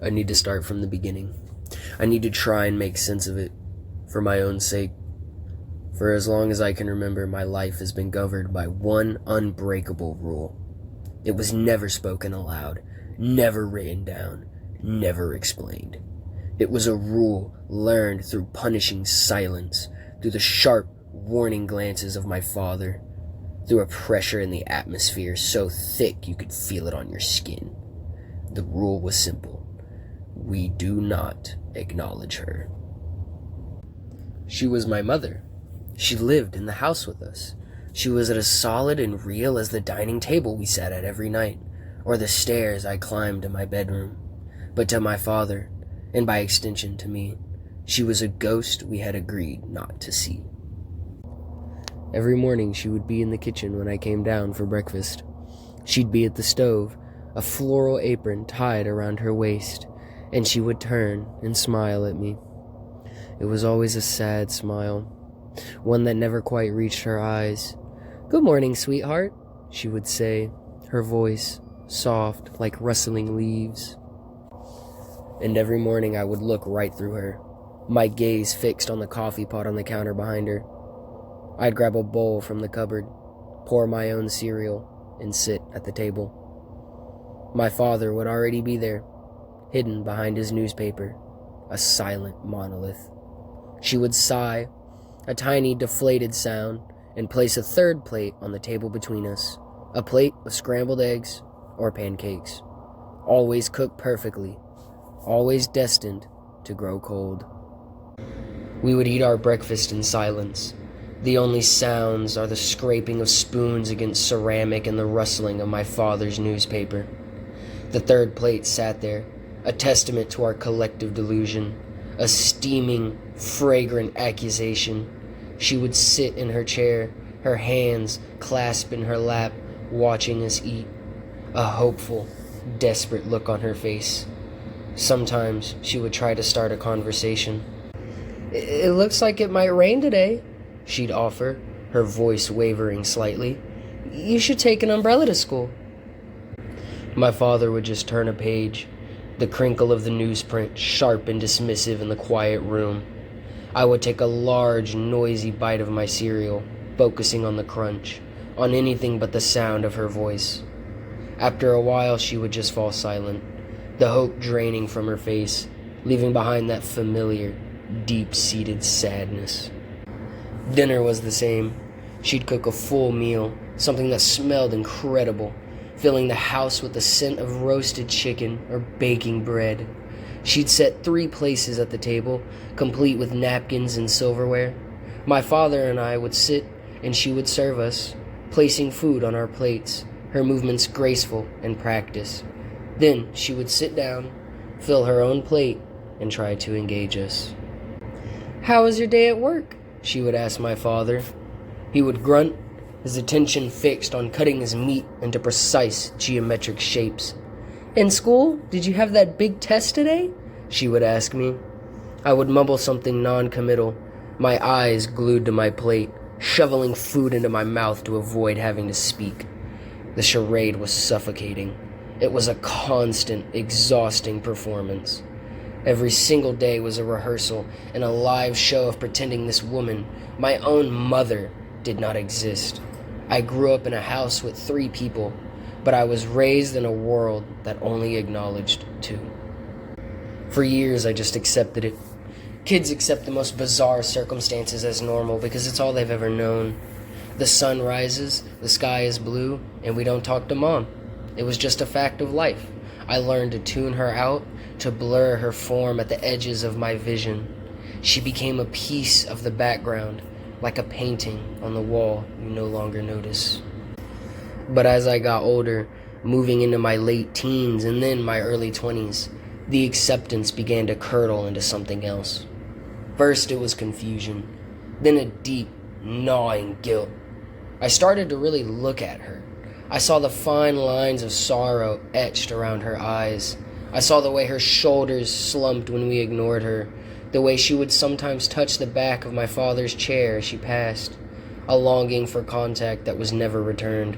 I need to start from the beginning. I need to try and make sense of it, for my own sake. For as long as I can remember, my life has been governed by one unbreakable rule. It was never spoken aloud, never written down, never explained. It was a rule learned through punishing silence, through the sharp, warning glances of my father, through a pressure in the atmosphere so thick you could feel it on your skin. The rule was simple. We do not acknowledge her. She was my mother. She lived in the house with us. She was as solid and real as the dining table we sat at every night, or the stairs I climbed to my bedroom. But to my father, and by extension to me, she was a ghost we had agreed not to see. Every morning she would be in the kitchen when I came down for breakfast. She'd be at the stove, a floral apron tied around her waist, and she would turn and smile at me. It was always a sad smile, one that never quite reached her eyes. "Good morning, sweetheart," she would say, her voice soft like rustling leaves. And every morning I would look right through her, my gaze fixed on the coffee pot on the counter behind her. I'd grab a bowl from the cupboard, pour my own cereal, and sit at the table. My father would already be there, hidden behind his newspaper, a silent monolith. She would sigh, a tiny deflated sound, and place a third plate on the table between us, a plate of scrambled eggs or pancakes, always cooked perfectly, always destined to grow cold. We would eat our breakfast in silence. The only sounds are the scraping of spoons against ceramic and the rustling of my father's newspaper. The third plate sat there, a testament to our collective delusion, a steaming, fragrant accusation. She would sit in her chair, her hands clasped in her lap, watching us eat, a hopeful, desperate look on her face. Sometimes she would try to start a conversation. "It looks like it might rain today," she'd offer, her voice wavering slightly. "You should take an umbrella to school." My father would just turn a page, the crinkle of the newsprint sharp and dismissive in the quiet room. I would take a large, noisy bite of my cereal, focusing on the crunch, on anything but the sound of her voice. After a while, she would just fall silent, the hope draining from her face, leaving behind that familiar, deep-seated sadness. Dinner was the same. She'd cook a full meal, something that smelled incredible, filling the house with the scent of roasted chicken or baking bread. She'd set 3 places at the table, complete with napkins and silverware. My father and I would sit, and she would serve us, placing food on our plates, her movements graceful and practiced. Then she would sit down, fill her own plate, and try to engage us. "How was your day at work?" she would ask my father. He would grunt, his attention fixed on cutting his meat into precise geometric shapes. "In school, did you have that big test today?" she would ask me. I would mumble something non-committal, my eyes glued to my plate, shoveling food into my mouth to avoid having to speak. The charade was suffocating. It was a constant, exhausting performance. Every single day was a rehearsal and a live show of pretending this woman, my own mother, did not exist. I grew up in a house with 3 people, but I was raised in a world that only acknowledged 2. For years, I just accepted it. Kids accept the most bizarre circumstances as normal because it's all they've ever known. The sun rises, the sky is blue, and we don't talk to mom. It was just a fact of life. I learned to tune her out, to blur her form at the edges of my vision. She became a piece of the background, like a painting on the wall you no longer notice. But as I got older, moving into my late teens and then my early 20s, the acceptance began to curdle into something else. First it was confusion, then a deep, gnawing guilt. I started to really look at her. I saw the fine lines of sorrow etched around her eyes. I saw the way her shoulders slumped when we ignored her, the way she would sometimes touch the back of my father's chair as she passed, a longing for contact that was never returned.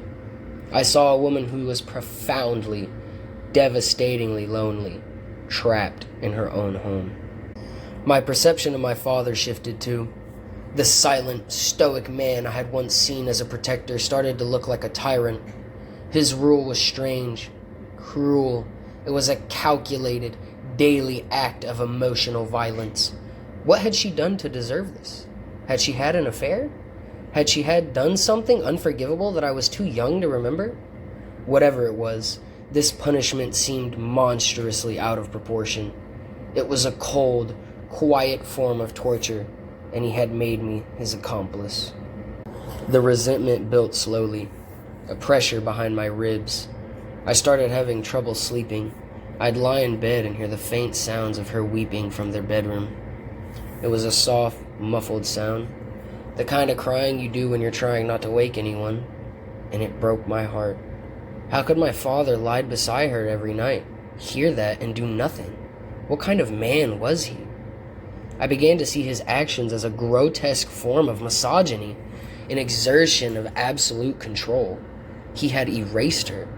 I saw a woman who was profoundly, devastatingly lonely, trapped in her own home. My perception of my father shifted too. The silent, stoic man I had once seen as a protector started to look like a tyrant. His rule was strange, cruel. It was a calculated, daily act of emotional violence. What had she done to deserve this? Had she had an affair? Had she done something unforgivable that I was too young to remember? Whatever it was, this punishment seemed monstrously out of proportion. It was a cold, quiet form of torture, and he had made me his accomplice. The resentment built slowly, a pressure behind my ribs. I started having trouble sleeping. I'd lie in bed and hear the faint sounds of her weeping from their bedroom. It was a soft, muffled sound, the kind of crying you do when you're trying not to wake anyone, and it broke my heart. How could my father lie beside her every night, hear that, and do nothing? What kind of man was he? I began to see his actions as a grotesque form of misogyny, an exertion of absolute control. He had erased her.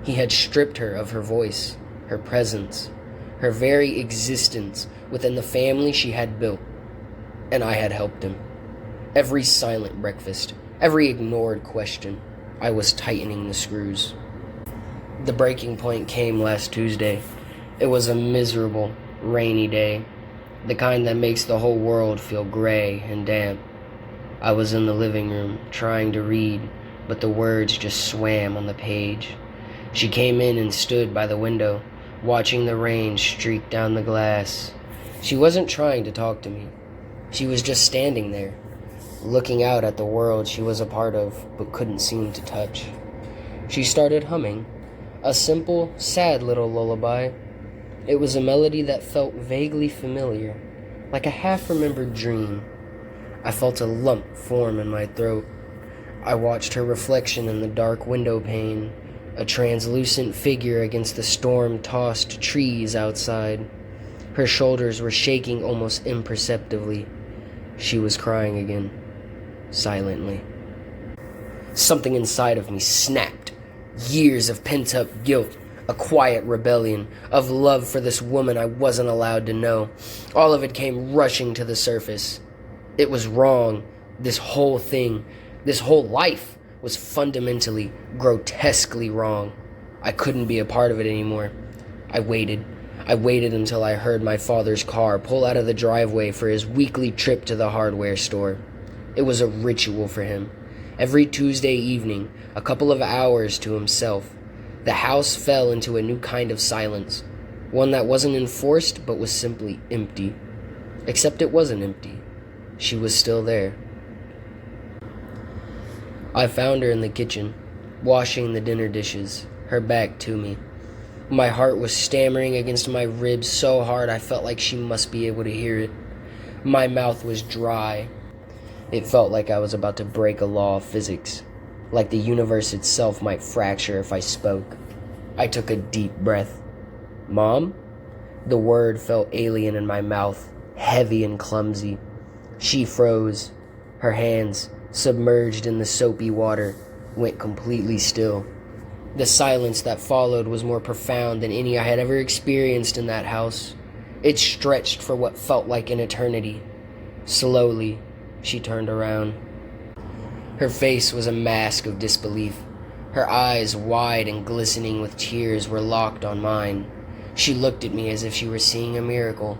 He had stripped her of her voice, her presence, her very existence within the family she had built, and I had helped him. Every silent breakfast, every ignored question, I was tightening the screws. The breaking point came last Tuesday. It was a miserable, rainy day, the kind that makes the whole world feel gray and damp. I was in the living room, trying to read, but the words just swam on the page. She came in and stood by the window, watching the rain streak down the glass. She wasn't trying to talk to me. She was just standing there, looking out at the world she was a part of, but couldn't seem to touch. She started humming, a simple, sad little lullaby. It was a melody that felt vaguely familiar, like a half-remembered dream. I felt a lump form in my throat. I watched her reflection in the dark window pane, a translucent figure against the storm-tossed trees outside. Her shoulders were shaking almost imperceptibly. She was crying again, silently. Something inside of me snapped. Years of pent-up guilt, a quiet rebellion, of love for this woman I wasn't allowed to know. All of it came rushing to the surface. It was wrong. This whole thing, this whole life was fundamentally, grotesquely wrong. I couldn't be a part of it anymore. I waited. I waited until I heard my father's car pull out of the driveway for his weekly trip to the hardware store. It was a ritual for him. Every Tuesday evening, a couple of hours to himself, the house fell into a new kind of silence, one that wasn't enforced but was simply empty. Except it wasn't empty. She was still there. I found her in the kitchen, washing the dinner dishes, her back to me. My heart was stammering against my ribs so hard I felt like she must be able to hear it. My mouth was dry. It felt like I was about to break a law of physics, like the universe itself might fracture if I spoke. I took a deep breath. "Mom?" The word felt alien in my mouth, heavy and clumsy. She froze. Her hands, submerged in the soapy water, went completely still. The silence that followed was more profound than any I had ever experienced in that house. It stretched for what felt like an eternity. Slowly, she turned around. Her face was a mask of disbelief. Her eyes, wide and glistening with tears, were locked on mine. She looked at me as if she were seeing a miracle.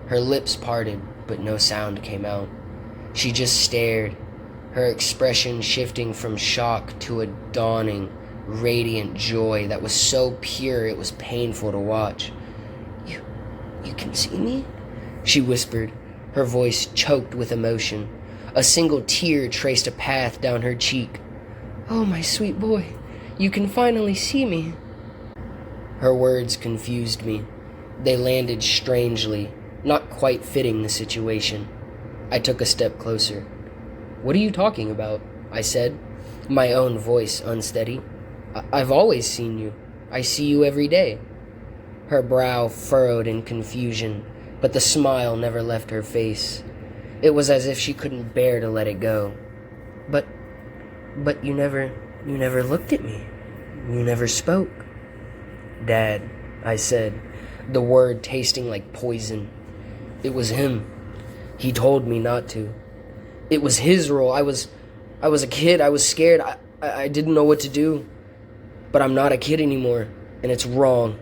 Her lips parted, but no sound came out. She just stared, her expression shifting from shock to a dawning, radiant joy that was so pure it was painful to watch. You can see me?" she whispered, her voice choked with emotion. A single tear traced a path down her cheek. "Oh, my sweet boy, you can finally see me." Her words confused me. They landed strangely, not quite fitting the situation. I took a step closer. "What are you talking about?" I said, my own voice unsteady. I've always seen you. I see you every day." Her brow furrowed in confusion, but the smile never left her face. It was as if she couldn't bear to let it go. But you never looked at me. You never spoke." "Dad," I said, the word tasting like poison. It was him. He told me not to. It was his rule. I was a kid. I was scared. I didn't know what to do. But I'm not a kid anymore, and it's wrong.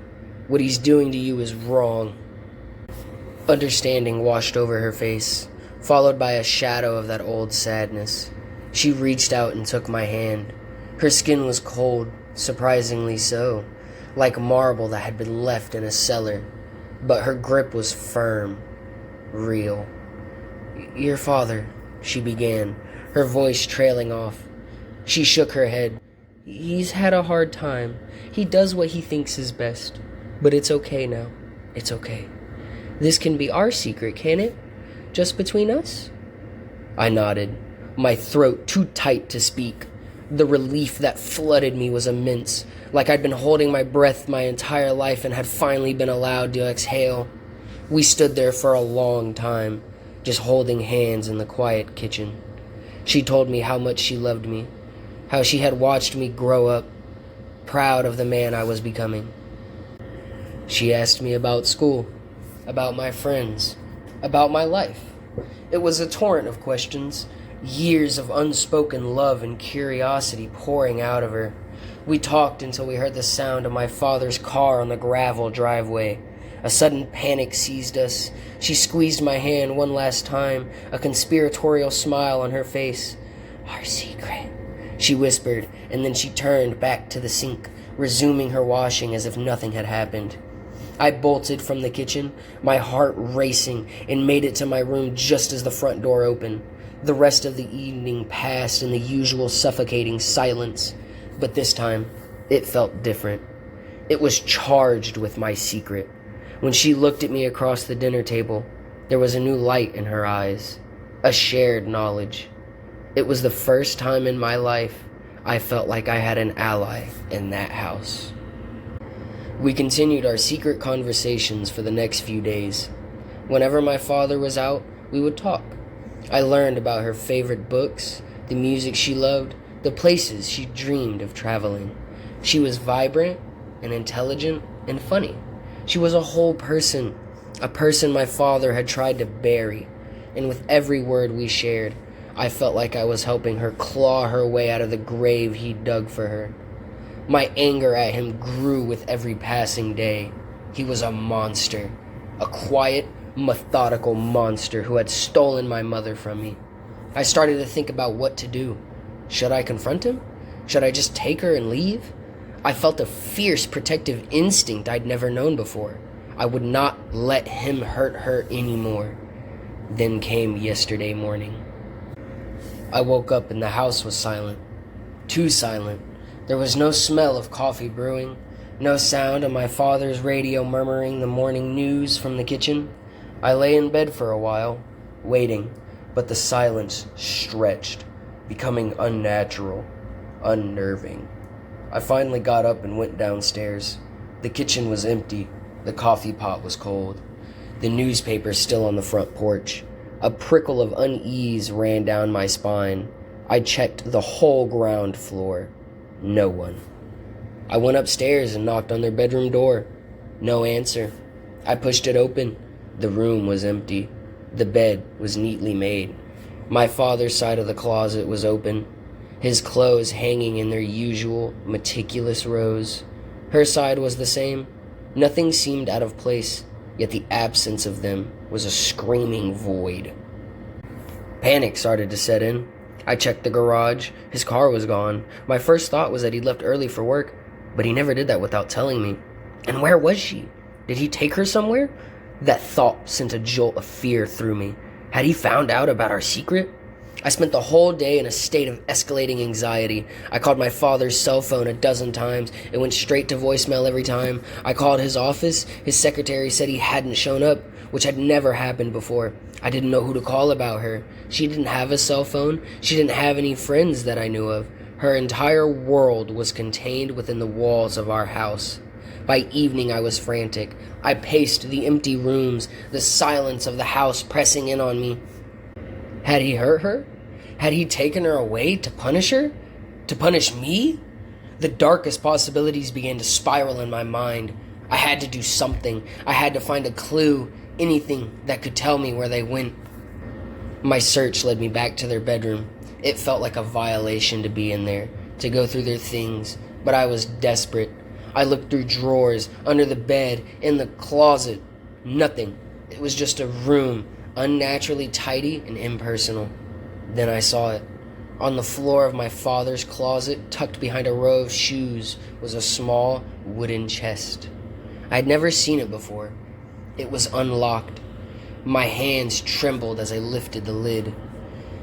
What he's doing to you is wrong. Understanding washed over her face, followed by a shadow of that old sadness. She reached out and took my hand. Her skin was cold, surprisingly so, like marble that had been left in a cellar. But her grip was firm, real. "Your father," she began, her voice trailing off. She shook her head. "He's had a hard time. He does what he thinks is best. But it's okay now. It's okay. This can be our secret, can it? Just between us?" I nodded, my throat too tight to speak. The relief that flooded me was immense, like I'd been holding my breath my entire life and had finally been allowed to exhale. We stood there for a long time, just holding hands in the quiet kitchen. She told me how much she loved me, how she had watched me grow up, proud of the man I was becoming. She asked me about school, about my friends, about my life. It was a torrent of questions, years of unspoken love and curiosity pouring out of her. We talked until we heard the sound of my father's car on the gravel driveway. A sudden panic seized us. She squeezed my hand one last time, a conspiratorial smile on her face. "Our secret," she whispered, and then she turned back to the sink, resuming her washing as if nothing had happened. I bolted from the kitchen, my heart racing, and made it to my room just as the front door opened. The rest of the evening passed in the usual suffocating silence, but this time it felt different. It was charged with my secret. When she looked at me across the dinner table, there was a new light in her eyes, a shared knowledge. It was the first time in my life I felt like I had an ally in that house. We continued our secret conversations for the next few days. Whenever my father was out, we would talk. I learned about her favorite books, the music she loved, the places she dreamed of traveling. She was vibrant and intelligent and funny. She was a whole person, a person my father had tried to bury. And with every word we shared, I felt like I was helping her claw her way out of the grave he dug for her. My anger at him grew with every passing day. He was a monster, a quiet, methodical monster who had stolen my mother from me. I started to think about what to do. Should I confront him? Should I just take her and leave? I felt a fierce protective instinct I'd never known before. I would not let him hurt her anymore. Then came yesterday morning. I woke up and the house was silent. Too silent. There was no smell of coffee brewing, no sound of my father's radio murmuring the morning news from the kitchen. I lay in bed for a while, waiting, but the silence stretched, becoming unnatural, unnerving. I finally got up and went downstairs. The kitchen was empty. The coffee pot was cold. The newspaper still on the front porch. A prickle of unease ran down my spine. I checked the whole ground floor. No one. I went upstairs and knocked on their bedroom door. No answer. I pushed it open. The room was empty. The bed was neatly made. My father's side of the closet was open, his clothes hanging in their usual, meticulous rows. Her side was the same. Nothing seemed out of place, yet the absence of them was a screaming void. Panic started to set in. I checked the garage. His car was gone. My first thought was that he'd left early for work, but he never did that without telling me. And where was she? Did he take her somewhere? That thought sent a jolt of fear through me. Had he found out about our secret? I spent the whole day in a state of escalating anxiety. I called my father's cell phone a dozen times. It went straight to voicemail every time. I called his office. His secretary said he hadn't shown up, which had never happened before. I didn't know who to call about her. She didn't have a cell phone. She didn't have any friends that I knew of. Her entire world was contained within the walls of our house. By evening, I was frantic. I paced the empty rooms, the silence of the house pressing in on me. Had he hurt her? Had he taken her away to punish her? To punish me? The darkest possibilities began to spiral in my mind. I had to do something. I had to find a clue, anything that could tell me where they went. My search led me back to their bedroom. It felt like a violation to be in there, to go through their things, but I was desperate. I looked through drawers, under the bed, in the closet. Nothing. It was just a room, unnaturally tidy and impersonal. Then I saw it. On the floor of my father's closet, tucked behind a row of shoes, was a small wooden chest. I had never seen it before. It was unlocked. My hands trembled as I lifted the lid.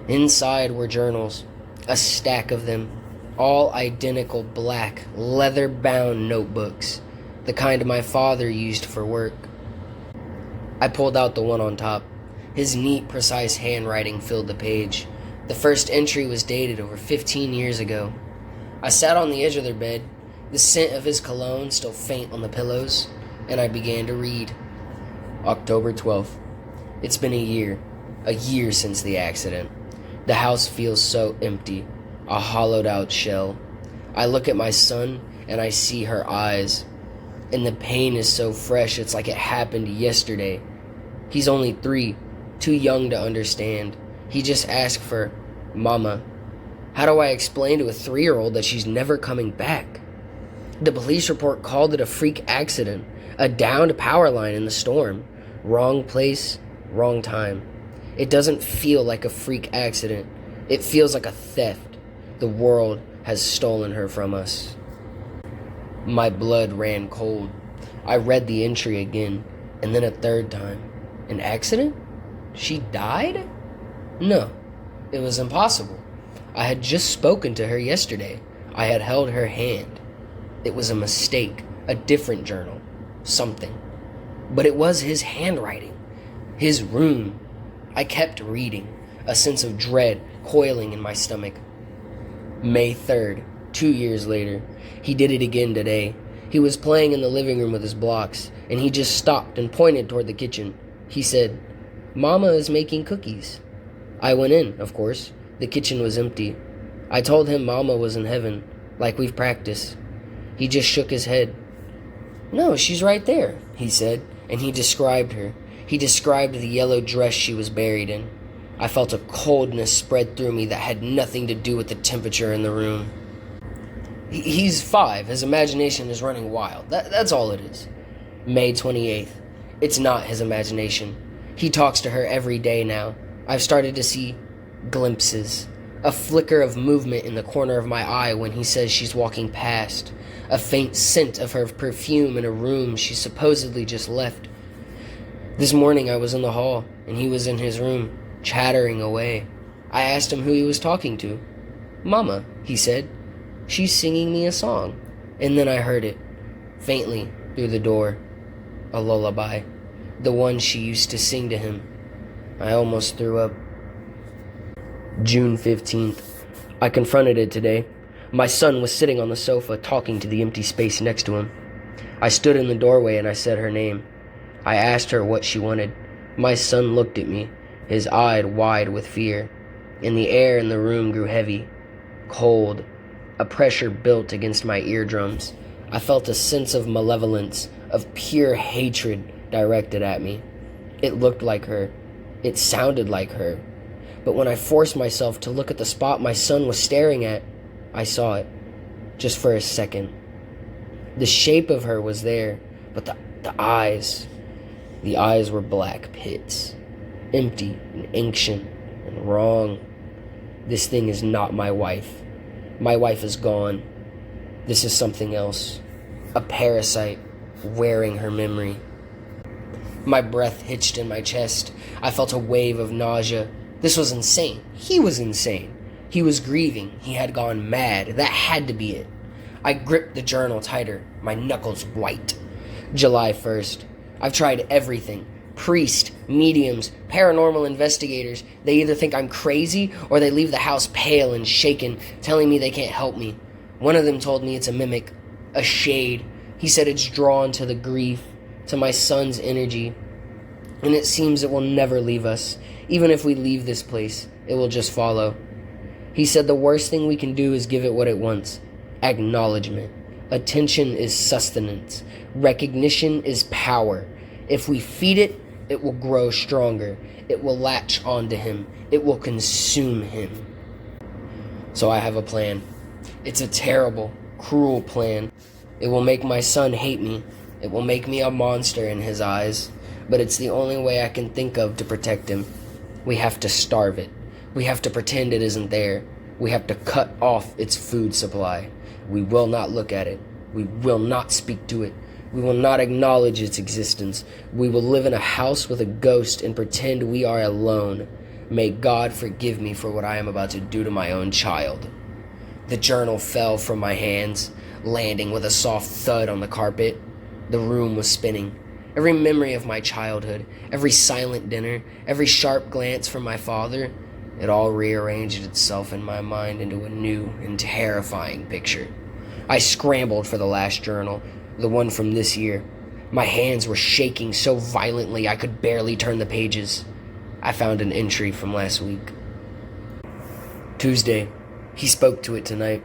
Inside were journals, a stack of them, all identical black, leather-bound notebooks, the kind my father used for work. I pulled out the one on top. His neat, precise handwriting filled the page. The first entry was dated over 15 years ago. I sat on the edge of their bed, the scent of his cologne still faint on the pillows, and I began to read. October 12th. It's been a year since the accident. The house feels so empty, a hollowed-out shell. I look at my son, and I see her eyes, and the pain is so fresh it's like it happened yesterday. He's only 3, too young to understand. He just asked for Mama. How do I explain to a 3-year-old that she's never coming back? The police report called it a freak accident, a downed power line in the storm. Wrong place, wrong time. It doesn't feel like a freak accident. It feels like a theft. The world has stolen her from us. My blood ran cold. I read the entry again, and then a third time. An accident? She died? No, it was impossible. I had just spoken to her yesterday. I had held her hand. It was a mistake, a different journal, something. But it was his handwriting, his room. I kept reading, a sense of dread coiling in my stomach. May 3rd, 2 years later. He did it again today. He was playing in the living room with his blocks, and he just stopped and pointed toward the kitchen. He said, "Mama is making cookies." I went in, of course. The kitchen was empty. I told him Mama was in heaven, like we've practiced. He just shook his head. "No, she's right there," he said, and he described her. He described the yellow dress she was buried in. I felt a coldness spread through me that had nothing to do with the temperature in the room. He's 5. His imagination is running wild. That's all it is. May 28th. It's not his imagination. He talks to her every day now. I've started to see glimpses. A flicker of movement in the corner of my eye when he says she's walking past. A faint scent of her perfume in a room she supposedly just left. This morning I was in the hall, and he was in his room, chattering away. I asked him who he was talking to. "Mama," he said. "She's singing me a song." And then I heard it, faintly, through the door. A lullaby. The one she used to sing to him. I almost threw up. June 15th. I confronted it today. My son was sitting on the sofa talking to the empty space next to him. I stood in the doorway and I said her name. I asked her what she wanted. My son looked at me, his eyes wide with fear, and the air in the room grew heavy, cold. A pressure built against my eardrums. I felt a sense of malevolence, of pure hatred directed at me. It looked like her. It sounded like her. But when I forced myself to look at the spot my son was staring at, I saw it, just for a second. The shape of her was there, but the eyes were black pits, empty and ancient and wrong. This thing is not my wife. My wife is gone. This is something else, a parasite wearing her memory. My breath hitched in my chest. I felt a wave of nausea. This was insane. He was insane. He was grieving. He had gone mad. That had to be it. I gripped the journal tighter, my knuckles white. July 1st. I've tried everything. Priests, mediums, paranormal investigators. They either think I'm crazy or they leave the house pale and shaken, telling me they can't help me. One of them told me it's a mimic, a shade. He said it's drawn to the grief, to my son's energy. And it seems it will never leave us. Even if we leave this place, it will just follow. He said the worst thing we can do is give it what it wants. Acknowledgement. Attention is sustenance. Recognition is power. If we feed it, it will grow stronger. It will latch onto him. It will consume him. So I have a plan. It's a terrible, cruel plan. It will make my son hate me. It will make me a monster in his eyes. But it's the only way I can think of to protect him. We have to starve it. We have to pretend it isn't there. We have to cut off its food supply. We will not look at it. We will not speak to it. We will not acknowledge its existence. We will live in a house with a ghost and pretend we are alone. May God forgive me for what I am about to do to my own child. The journal fell from my hands, landing with a soft thud on the carpet. The room was spinning. Every memory of my childhood, every silent dinner, every sharp glance from my father, it all rearranged itself in my mind into a new and terrifying picture. I scrambled for the last journal, the one from this year. My hands were shaking so violently I could barely turn the pages. I found an entry from last week. Tuesday. He spoke to it tonight.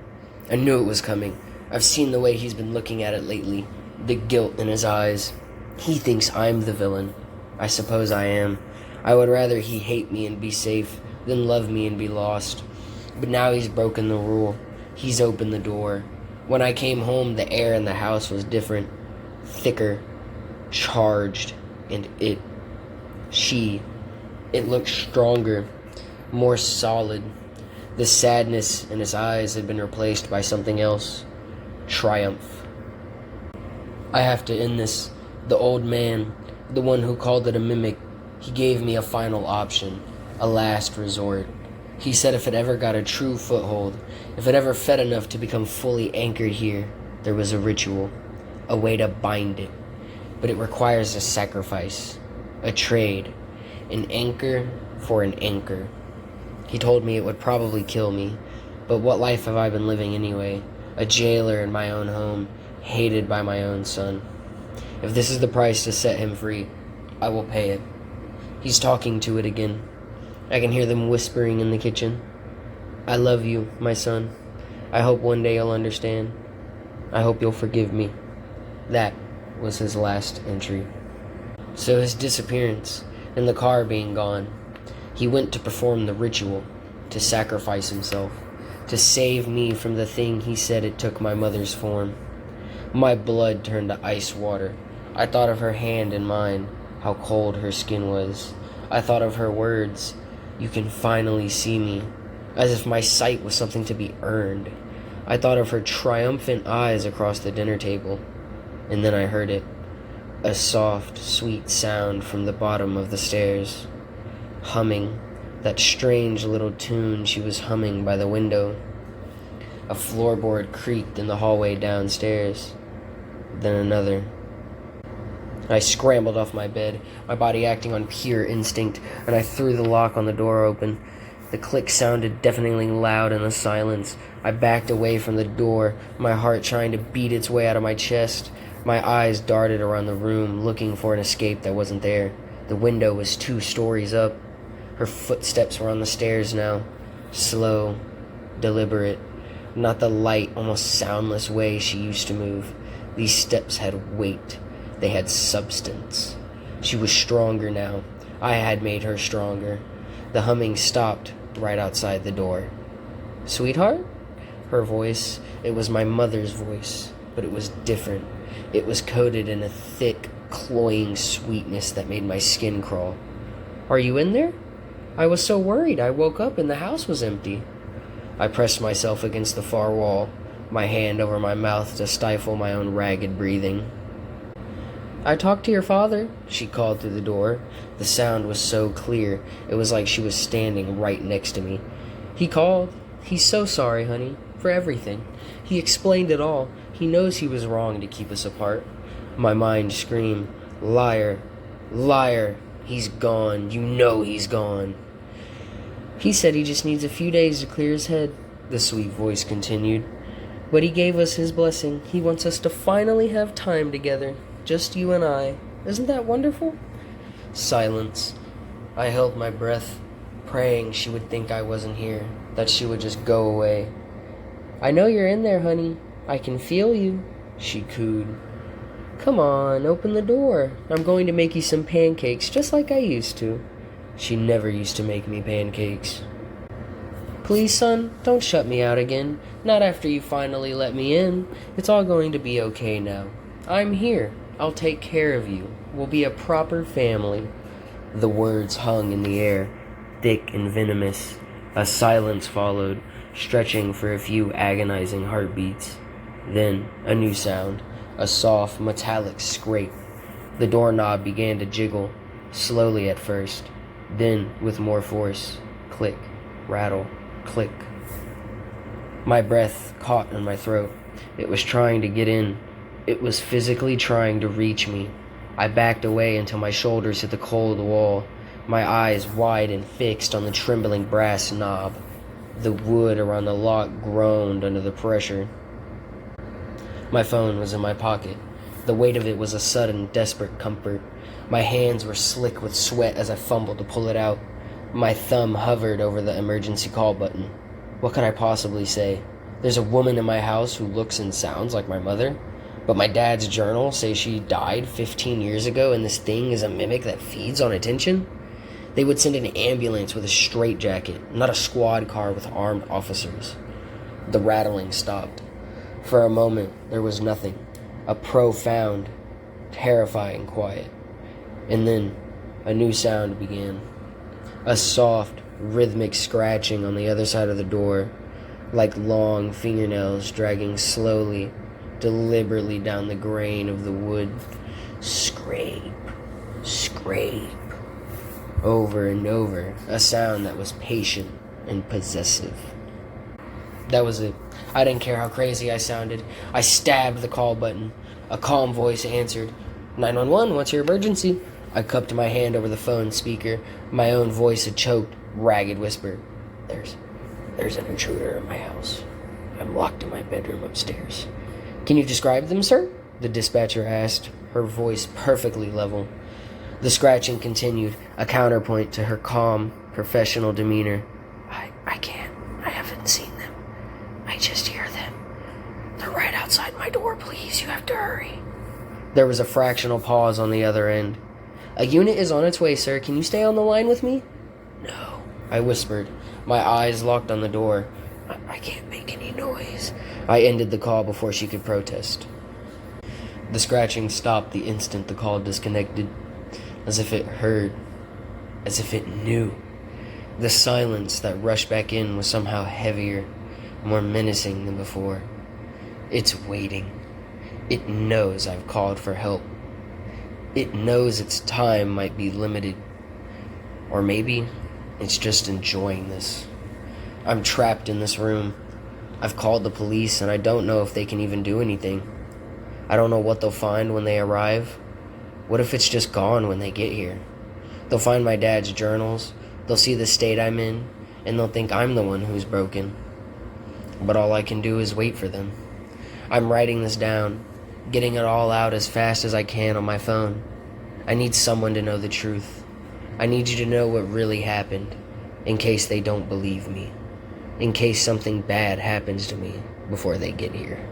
I knew it was coming. I've seen the way he's been looking at it lately. The guilt in his eyes. He thinks I'm the villain. I suppose I am. I would rather he hate me and be safe than love me and be lost. But now he's broken the rule. He's opened the door. When I came home, the air in the house was different. Thicker. Charged. And it looked stronger. More solid. The sadness in his eyes had been replaced by something else. Triumph. I have to end this. The old man, the one who called it a mimic, he gave me a final option, a last resort. He said if it ever got a true foothold, if it ever fed enough to become fully anchored here, there was a ritual, a way to bind it. But it requires a sacrifice, a trade, an anchor for an anchor. He told me it would probably kill me, but what life have I been living anyway? A jailer in my own home, hated by my own son. If this is the price to set him free, I will pay it. He's talking to it again. I can hear them whispering in the kitchen. I love you, my son. I hope one day you'll understand. I hope you'll forgive me. That was his last entry. So his disappearance, and the car being gone. He went to perform the ritual, to sacrifice himself, to save me from the thing he said it took my mother's form. My blood turned to ice water. I thought of her hand in mine, how cold her skin was. I thought of her words, "You can finally see me," as if my sight was something to be earned. I thought of her triumphant eyes across the dinner table. And then I heard it, a soft, sweet sound from the bottom of the stairs. Humming, that strange little tune she was humming by the window. A floorboard creaked in the hallway downstairs. Then another. I scrambled off my bed, my body acting on pure instinct, and I threw the lock on the door open. The click sounded deafeningly loud in the silence. I backed away from the door, my heart trying to beat its way out of my chest. My eyes darted around the room, looking for an escape that wasn't there. The window was 2 stories up. Her footsteps were on the stairs now, slow, deliberate, not the light, almost soundless way she used to move. These steps had weight. They had substance. She was stronger now. I had made her stronger. The humming stopped right outside the door. "Sweetheart?" Her voice. It was my mother's voice, but it was different. It was coated in a thick, cloying sweetness that made my skin crawl. "Are you in there? I was so worried. I woke up and the house was empty." I pressed myself against the far wall, my hand over my mouth to stifle my own ragged breathing. "I talked to your father," she called through the door. The sound was so clear, it was like she was standing right next to me. "He called. He's so sorry, honey, for everything. He explained it all. He knows he was wrong to keep us apart." My mind screamed, "Liar, liar, he's gone. You know he's gone." "He said he just needs a few days to clear his head," the sweet voice continued. "But he gave us his blessing. He wants us to finally have time together. Just you and I. Isn't that wonderful?" Silence. I held my breath, praying she would think I wasn't here, that she would just go away. "I know you're in there, honey. I can feel you." she cooed. "Come on, open the door. I'm going to make you some pancakes just like I used to." She never used to make me pancakes. "Please, son, don't shut me out again. Not after you finally let me in. It's all going to be okay now. I'm here. I'll take care of you. We'll be a proper family." The words hung in the air, thick and venomous. A silence followed, stretching for a few agonizing heartbeats. Then, a new sound, a soft, metallic scrape. The doorknob began to jiggle, slowly at first, then with more force. Click, rattle, click. My breath caught in my throat. It was trying to get in. It was physically trying to reach me. I backed away until my shoulders hit the cold wall, my eyes wide and fixed on the trembling brass knob. The wood around the lock groaned under the pressure. My phone was in my pocket. The weight of it was a sudden, desperate comfort. My hands were slick with sweat as I fumbled to pull it out. My thumb hovered over the emergency call button. What could I possibly say? There's a woman in my house who looks and sounds like my mother, but my dad's journal says she died 15 years ago, and this thing is a mimic that feeds on attention? They would send an ambulance with a straitjacket, not a squad car with armed officers. The rattling stopped. For a moment, there was nothing. A profound, terrifying quiet. And then, a new sound began. A soft, rhythmic scratching on the other side of the door, like long fingernails dragging slowly, deliberately down the grain of the wood. Scrape, scrape. Over and over, a sound that was patient and possessive. That was it. I didn't care how crazy I sounded. I stabbed the call button. A calm voice answered. 911, what's your emergency? I cupped my hand over the phone speaker. My own voice a choked, ragged whisper. There's an intruder in my house. I'm locked in my bedroom upstairs. Can you describe them, sir? The dispatcher asked, her voice perfectly level. The scratching continued, a counterpoint to her calm, professional demeanor. I can't. I haven't seen them. I just hear them. They're right outside my door, please. You have to hurry. There was a fractional pause on the other end. A unit is on its way, sir. Can you stay on the line with me? No, I whispered, my eyes locked on the door. I can't make any noise. I ended the call before she could protest. The scratching stopped the instant the call disconnected, as if it heard, as if it knew. The silence that rushed back in was somehow heavier, more menacing than before. It's waiting. It knows I've called for help. It knows its time might be limited. Or maybe it's just enjoying this. I'm trapped in this room. I've called the police and I don't know if they can even do anything. I don't know what they'll find when they arrive. What if it's just gone when they get here? They'll find my dad's journals, they'll see the state I'm in, and they'll think I'm the one who's broken. But all I can do is wait for them. I'm writing this down, getting it all out as fast as I can on my phone. I need someone to know the truth. I need you to know what really happened, in case they don't believe me, in case something bad happens to me before they get here.